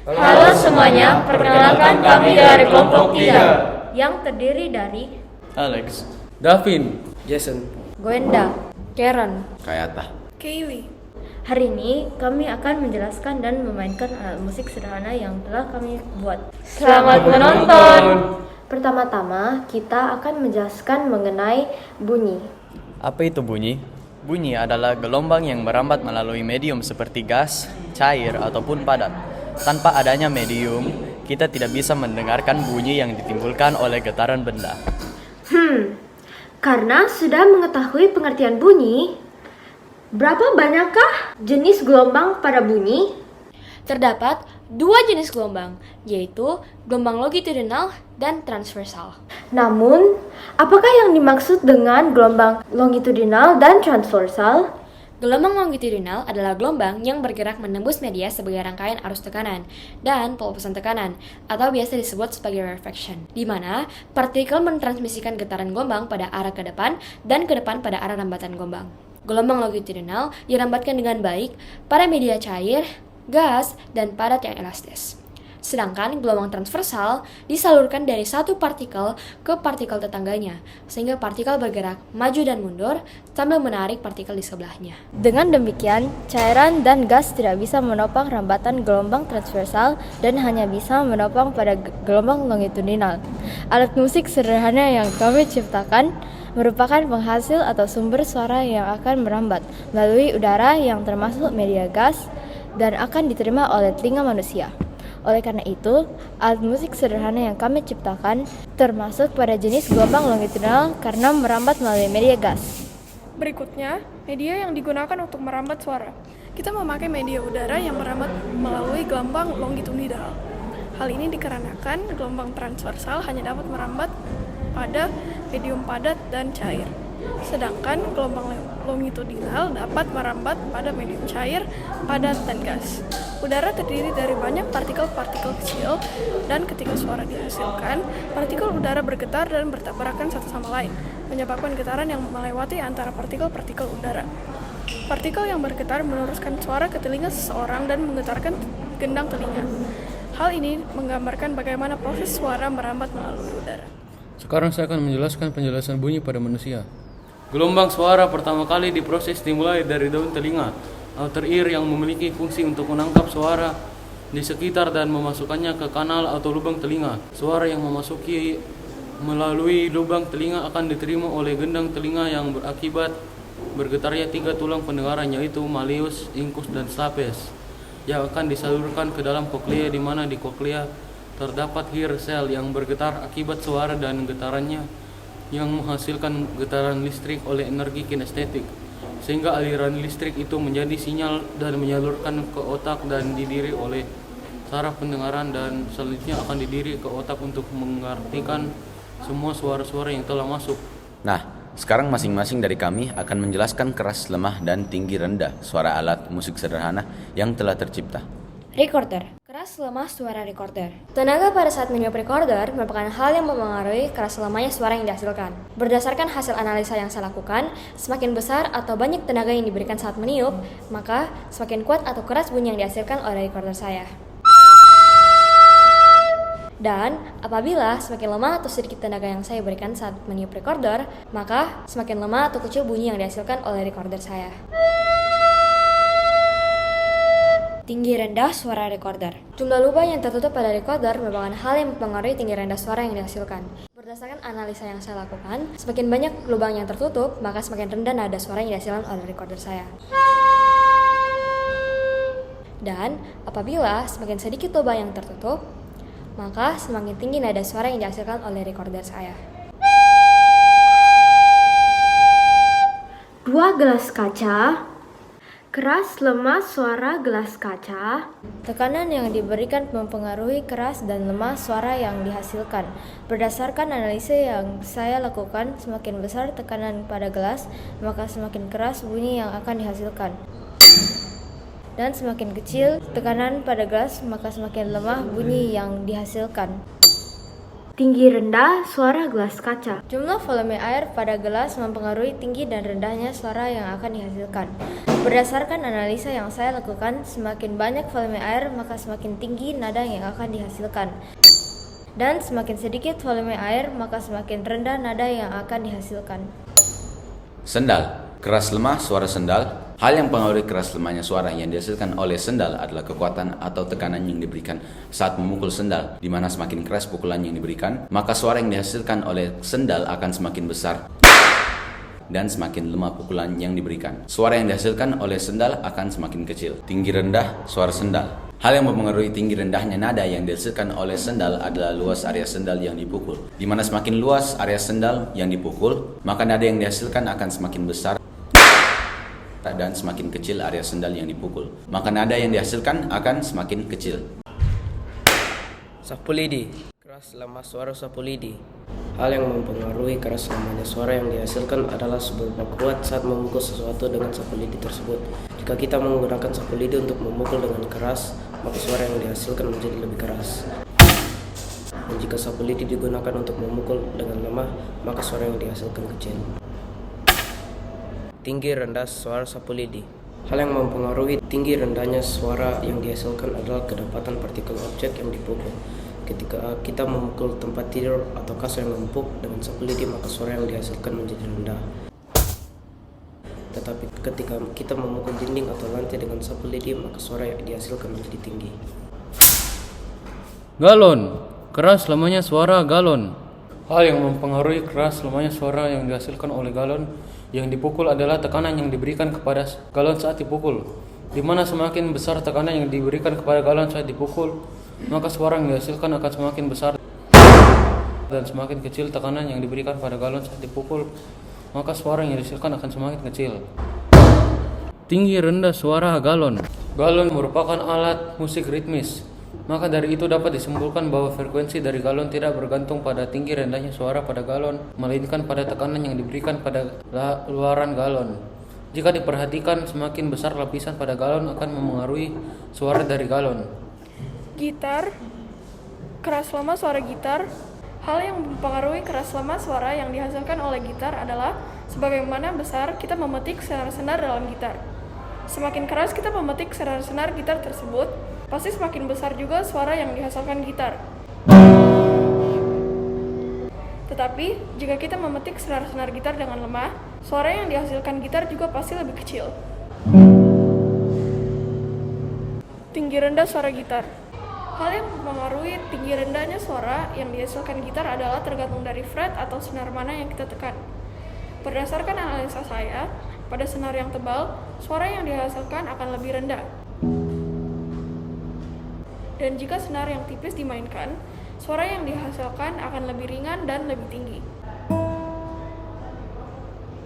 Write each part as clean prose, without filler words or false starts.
Halo semuanya, perkenalkan kami dari kelompok 3 yang terdiri dari Alex, Davin, Jason, Gwenda, Karen, Kayata. Kaylee. Hari ini kami akan menjelaskan dan memainkan alat musik sederhana yang telah kami buat. Selamat menonton. Pertama-tama kita akan menjelaskan mengenai bunyi. apa itu bunyi? Bunyi adalah gelombang yang merambat melalui medium seperti gas, cair, ataupun padat. Tanpa adanya medium, kita tidak bisa mendengarkan bunyi yang ditimbulkan oleh getaran benda. Karena sudah mengetahui pengertian bunyi, berapa banyakkah jenis gelombang pada bunyi? Terdapat dua jenis gelombang, yaitu gelombang longitudinal dan transversal. Namun, apakah yang dimaksud dengan gelombang longitudinal dan transversal? Gelombang longitudinal adalah gelombang yang bergerak menembus media sebagai rangkaian arus tekanan dan pelepasan tekanan, atau biasa disebut sebagai refraction, di mana partikel mentransmisikan getaran gelombang pada arah ke depan dan ke depan pada arah rambatan gelombang. Gelombang longitudinal dirambatkan dengan baik pada media cair, gas, dan padat yang elastis. Sedangkan gelombang transversal disalurkan dari satu partikel ke partikel tetangganya, sehingga partikel bergerak maju dan mundur sambil menarik partikel di sebelahnya. Dengan demikian, cairan dan gas tidak bisa menopang rambatan gelombang transversal dan hanya bisa menopang pada gelombang longitudinal. Alat musik sederhana yang kami ciptakan merupakan penghasil atau sumber suara yang akan merambat melalui udara yang termasuk media gas dan akan diterima oleh telinga manusia. Oleh karena itu, alat musik sederhana yang kami ciptakan termasuk pada jenis gelombang longitudinal karena merambat melalui media gas. Berikutnya, media yang digunakan untuk merambat suara. Kita memakai media udara yang merambat melalui gelombang longitudinal. Hal ini dikarenakan gelombang transversal hanya dapat merambat pada medium padat dan cair. Sedangkan gelombang longitudinal dapat merambat pada medium cair, padat, dan gas. Udara terdiri dari banyak partikel-partikel kecil, dan ketika suara dihasilkan, partikel udara bergetar dan bertabrakan satu sama lain, menyebabkan getaran yang melewati antara partikel-partikel udara. Partikel yang bergetar meneruskan suara ke telinga seseorang dan menggetarkan gendang telinga. Hal ini menggambarkan bagaimana proses suara merambat melalui udara. sekarang saya akan menjelaskan penjelasan bunyi pada manusia. Gelombang suara pertama kali diproses dimulai dari daun telinga, outer ear, yang memiliki fungsi untuk menangkap suara di sekitar dan memasukkannya ke kanal atau lubang telinga. Suara yang memasuki melalui lubang telinga akan diterima oleh gendang telinga yang berakibat bergetarnya 3 tulang pendengaran, yaitu malleus, incus, dan stapes, yang akan disalurkan ke dalam koklea, di mana di koklea terdapat hair cell yang bergetar akibat suara dan getarannya yang menghasilkan getaran listrik oleh energi kinestetik, sehingga aliran listrik itu menjadi sinyal dan menyalurkan ke otak dan didiri oleh saraf pendengaran, dan selanjutnya akan didiri ke otak untuk mengartikan semua suara-suara yang telah masuk. Nah, sekarang masing-masing dari kami akan menjelaskan keras, lemah, dan tinggi rendah suara alat musik sederhana yang telah tercipta. Recorder. Keras lemah suara recorder. Tenaga pada saat meniup recorder merupakan hal yang mempengaruhi keras lemahnya suara yang dihasilkan. Berdasarkan hasil analisa yang saya lakukan, semakin besar atau banyak tenaga yang diberikan saat meniup, maka semakin kuat atau keras bunyi yang dihasilkan oleh recorder saya. Dan apabila semakin lemah atau sedikit tenaga yang saya berikan saat meniup recorder, maka semakin lemah atau kecil bunyi yang dihasilkan oleh recorder saya. Tinggi rendah suara recorder. Jumlah lubang yang tertutup pada recorder merupakan hal yang mempengaruhi tinggi rendah suara yang dihasilkan. Berdasarkan analisa yang saya lakukan, semakin banyak lubang yang tertutup, maka semakin rendah nada suara yang dihasilkan oleh recorder saya. Dan apabila semakin sedikit lubang yang tertutup, maka semakin tinggi nada suara yang dihasilkan oleh recorder saya. 2 gelas kaca. Keras lemah suara gelas kaca. Tekanan yang diberikan mempengaruhi keras dan lemah suara yang dihasilkan. Berdasarkan analisa yang saya lakukan, semakin besar tekanan pada gelas, maka semakin keras bunyi yang akan dihasilkan. Dan semakin kecil tekanan pada gelas, maka semakin lemah bunyi yang dihasilkan. Tinggi rendah suara gelas kaca. Jumlah volume air pada gelas mempengaruhi tinggi dan rendahnya suara yang akan dihasilkan. Berdasarkan analisa yang saya lakukan, semakin banyak volume air maka semakin tinggi nada yang akan dihasilkan. Dan semakin sedikit volume air maka semakin rendah nada yang akan dihasilkan. Sendal. Keras lemah suara sendal. Hal yang mempengaruhi keras lemahnya suara yang dihasilkan oleh sendal adalah kekuatan atau tekanan yang diberikan saat memukul sendal, di mana semakin keras pukulan yang diberikan, maka suara yang dihasilkan oleh sendal akan semakin besar dan semakin lemah pukulan yang diberikan. Suara yang dihasilkan oleh sendal akan semakin kecil. Tinggi rendah suara sendal. Hal yang mempengaruhi tinggi rendahnya nada yang dihasilkan oleh sendal adalah luas area sendal yang dipukul, di mana semakin luas area sendal yang dipukul, maka nada yang dihasilkan akan semakin besar dan semakin kecil area sendal yang dipukul, maka nada yang dihasilkan akan semakin kecil. Sapu lidi. Keras lemah suara sapu lidi. Hal yang mempengaruhi keras lemahnya suara yang dihasilkan adalah seberapa kuat saat memukul sesuatu dengan sapu lidi tersebut. Jika kita menggunakan sapu lidi untuk memukul dengan keras, maka suara yang dihasilkan menjadi lebih keras. Dan jika sapu lidi digunakan untuk memukul dengan lemah, maka suara yang dihasilkan kecil. Tinggi rendah suara sapu lidi. Hal yang mempengaruhi tinggi rendahnya suara yang dihasilkan adalah kedapatan partikel objek yang dipukul. Ketika kita memukul tempat tidur atau kasur yang empuk dengan sapu lidi, maka suara yang dihasilkan menjadi rendah. Tetapi ketika kita memukul dinding atau lantai dengan sapu lidi, maka suara yang dihasilkan menjadi tinggi. Galon. Keras lemahnya suara galon. Hal yang mempengaruhi keras lemahnya suara yang dihasilkan oleh galon yang dipukul adalah tekanan yang diberikan kepada galon saat dipukul. Di mana semakin besar tekanan yang diberikan kepada galon saat dipukul, maka suara yang dihasilkan akan semakin besar, dan semakin kecil tekanan yang diberikan pada galon saat dipukul, maka suara yang dihasilkan akan semakin kecil. Tinggi rendah suara galon. Galon merupakan alat musik ritmis. Maka dari itu dapat disimpulkan bahwa frekuensi dari galon tidak bergantung pada tinggi rendahnya suara pada galon, melainkan pada tekanan yang diberikan pada luaran galon. Jika diperhatikan, semakin besar lapisan pada galon akan memengaruhi suara dari galon. Gitar. Keras lemah suara gitar. Hal yang mempengaruhi keras lemah suara yang dihasilkan oleh gitar adalah sebagaimana besar kita memetik senar-senar dalam gitar. Semakin keras kita memetik senar-senar gitar tersebut, pasti semakin besar juga suara yang dihasilkan gitar. Tetapi, jika kita memetik senar-senar gitar dengan lemah, suara yang dihasilkan gitar juga pasti lebih kecil. Tinggi rendah suara gitar. Hal yang mempengaruhi tinggi rendahnya suara yang dihasilkan gitar adalah tergantung dari fret atau senar mana yang kita tekan. Berdasarkan analisa saya, pada senar yang tebal, suara yang dihasilkan akan lebih rendah. Dan jika senar yang tipis dimainkan, suara yang dihasilkan akan lebih ringan dan lebih tinggi.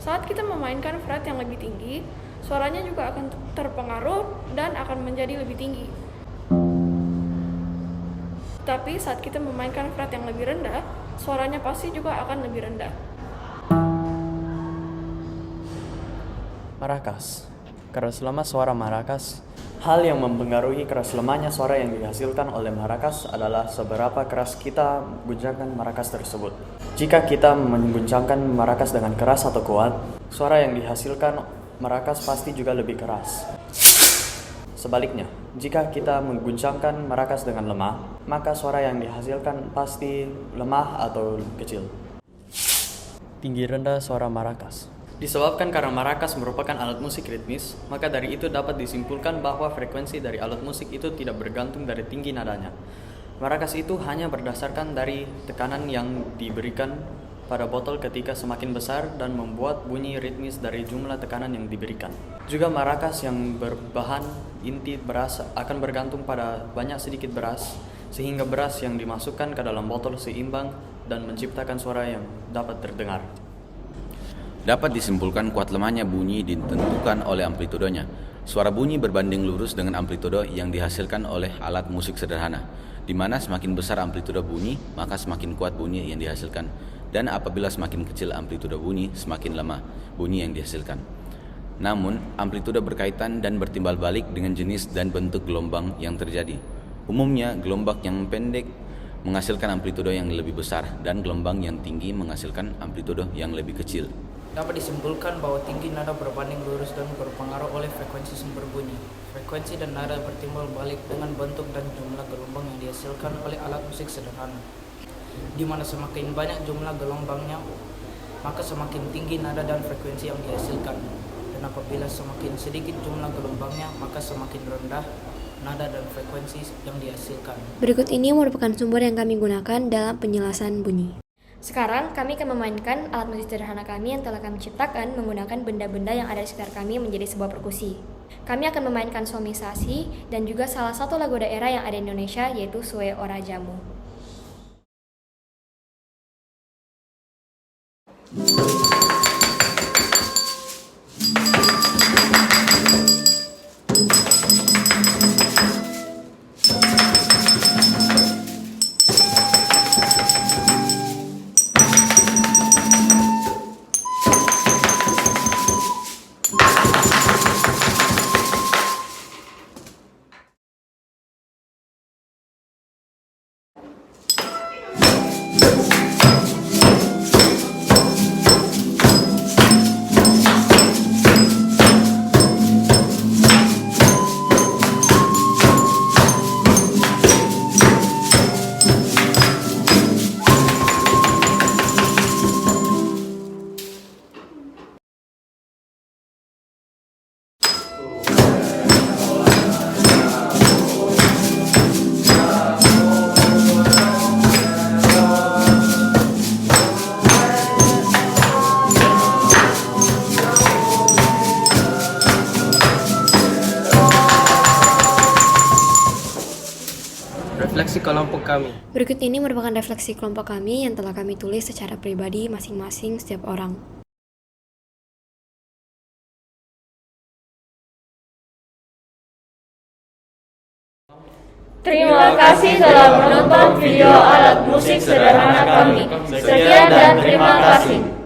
Saat kita memainkan fret yang lebih tinggi, suaranya juga akan terpengaruh dan akan menjadi lebih tinggi. Tapi saat kita memainkan fret yang lebih rendah, suaranya pasti juga akan lebih rendah. Maracas. Keras lemah suara maracas. Hal yang mempengaruhi keras lemahnya suara yang dihasilkan oleh maracas adalah seberapa keras kita guncangkan maracas tersebut. Jika kita mengguncangkan maracas dengan keras atau kuat, suara yang dihasilkan maracas pasti juga lebih keras. Sebaliknya, jika kita mengguncangkan maracas dengan lemah, maka suara yang dihasilkan pasti lemah atau kecil. Tinggi rendah suara maracas. Disebabkan karena maracas merupakan alat musik ritmis, maka dari itu dapat disimpulkan bahwa frekuensi dari alat musik itu tidak bergantung dari tinggi nadanya. Maracas itu hanya berdasarkan dari tekanan yang diberikan pada botol ketika semakin besar dan membuat bunyi ritmis dari jumlah tekanan yang diberikan. Juga maracas yang berbahan inti beras akan bergantung pada banyak sedikit beras, sehingga beras yang dimasukkan ke dalam botol seimbang dan menciptakan suara yang dapat terdengar. Dapat disimpulkan kuat lemahnya bunyi ditentukan oleh amplitudenya. Suara bunyi berbanding lurus dengan amplitudo yang dihasilkan oleh alat musik sederhana, di mana semakin besar amplitudo bunyi, maka semakin kuat bunyi yang dihasilkan. Dan apabila semakin kecil amplitudo bunyi, semakin lemah bunyi yang dihasilkan. Namun, amplitudo berkaitan dan bertimbal balik dengan jenis dan bentuk gelombang yang terjadi. Umumnya, gelombang yang pendek menghasilkan amplitudo yang lebih besar dan gelombang yang tinggi menghasilkan amplitudo yang lebih kecil. Dapat disimpulkan bahwa tinggi nada berbanding lurus dan berpengaruh oleh frekuensi sumber bunyi. Frekuensi dan nada bertimbal balik dengan bentuk dan jumlah gelombang yang dihasilkan oleh alat musik sederhana. Di mana semakin banyak jumlah gelombangnya, maka semakin tinggi nada dan frekuensi yang dihasilkan. Dan apabila semakin sedikit jumlah gelombangnya, maka semakin rendah nada dan frekuensi yang dihasilkan. Berikut ini merupakan sumber yang kami gunakan dalam penjelasan bunyi. Sekarang kami akan memainkan alat musik sederhana kami yang telah kami ciptakan menggunakan benda-benda yang ada di sekitar kami menjadi sebuah perkusi. Kami akan memainkan Somisasi dan juga salah satu lagu daerah yang ada di Indonesia yaitu Sue Ora Jamu. Refleksi kelompok kami. Berikut ini merupakan refleksi kelompok kami yang telah kami tulis secara pribadi masing-masing setiap orang. Terima kasih telah menonton video alat musik sederhana kami. Sekian dan terima kasih.